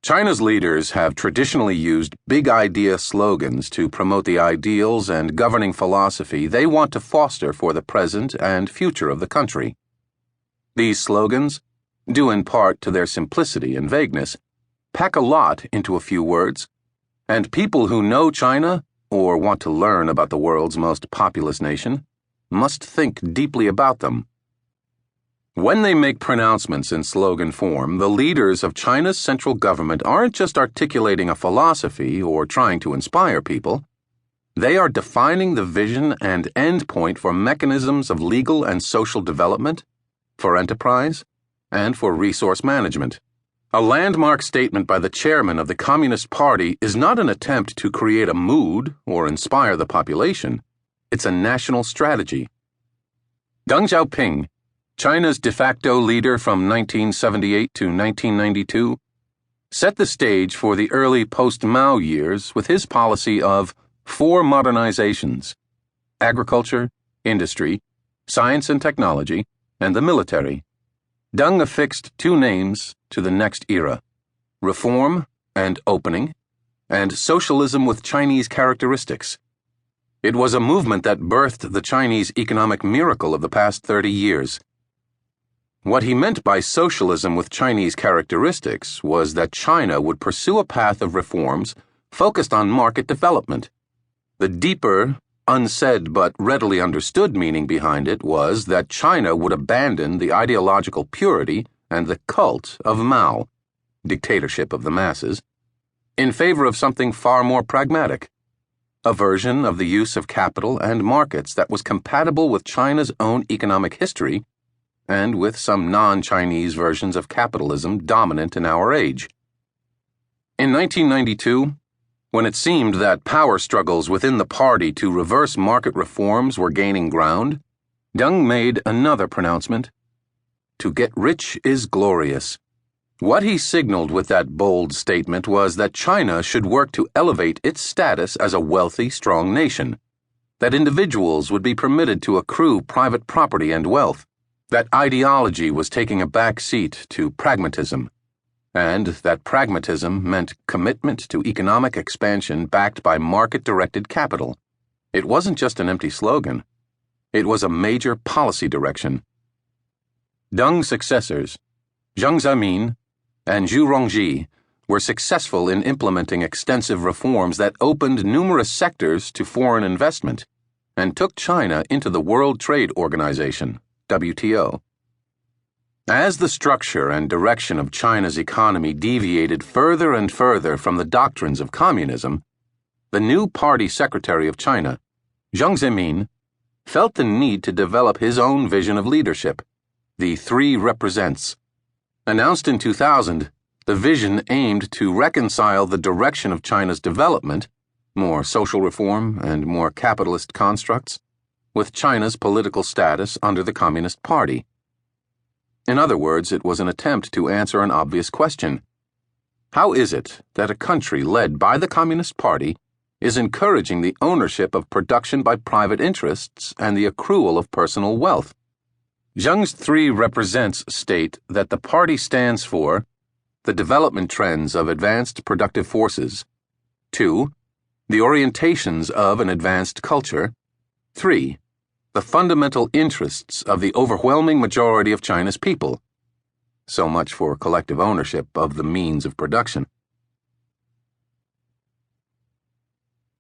China's leaders have traditionally used big idea slogans to promote the ideals and governing philosophy they want to foster for the present and future of the country. These slogans, due in part to their simplicity and vagueness, pack a lot into a few words, and people who know China or want to learn about the world's most populous nation must think deeply about them. When they make pronouncements in slogan form, the leaders of China's central government aren't just articulating a philosophy or trying to inspire people. They are defining the vision and endpoint for mechanisms of legal and social development, for enterprise, and for resource management. A landmark statement by the chairman of the Communist Party is not an attempt to create a mood or inspire the population. It's a national strategy. Deng Xiaoping, China's de facto leader from 1978 to 1992, set the stage for the early post-Mao years with his policy of 4 modernizations: agriculture, industry, science and technology, and the military. Deng affixed 2 names to the next era: reform and opening, and socialism with Chinese characteristics. It was a movement that birthed the Chinese economic miracle of the past 30 years. What he meant by socialism with Chinese characteristics was that China would pursue a path of reforms focused on market development. The deeper, unsaid but readily understood meaning behind it was that China would abandon the ideological purity and the cult of Mao, dictatorship of the masses, in favor of something far more pragmatic, a version of the use of capital and markets that was compatible with China's own economic history and with some non-Chinese versions of capitalism dominant in our age. In 1992, when it seemed that power struggles within the party to reverse market reforms were gaining ground, Deng made another pronouncement: to get rich is glorious. What he signaled with that bold statement was that China should work to elevate its status as a wealthy, strong nation, that individuals would be permitted to accrue private property and wealth, that ideology was taking a back seat to pragmatism, and that pragmatism meant commitment to economic expansion backed by market-directed capital. It wasn't just an empty slogan. It was a major policy direction. Deng's successors, Jiang Zemin and Zhu Rongji, were successful in implementing extensive reforms that opened numerous sectors to foreign investment and took China into the World Trade Organization, WTO. As the structure and direction of China's economy deviated further and further from the doctrines of communism, the new party secretary of China, Jiang Zemin, felt the need to develop his own vision of leadership, the 3 represents. Announced in 2000, the vision aimed to reconcile the direction of China's development, more social reform and more capitalist constructs, with China's political status under the Communist Party. In other words, it was an attempt to answer an obvious question. How is it that a country led by the Communist Party is encouraging the ownership of production by private interests and the accrual of personal wealth? Jiang's 3 represents state that the party stands for the development trends of advanced productive forces, 2, the orientations of an advanced culture, 3, the fundamental interests of the overwhelming majority of China's people. So much for collective ownership of the means of production.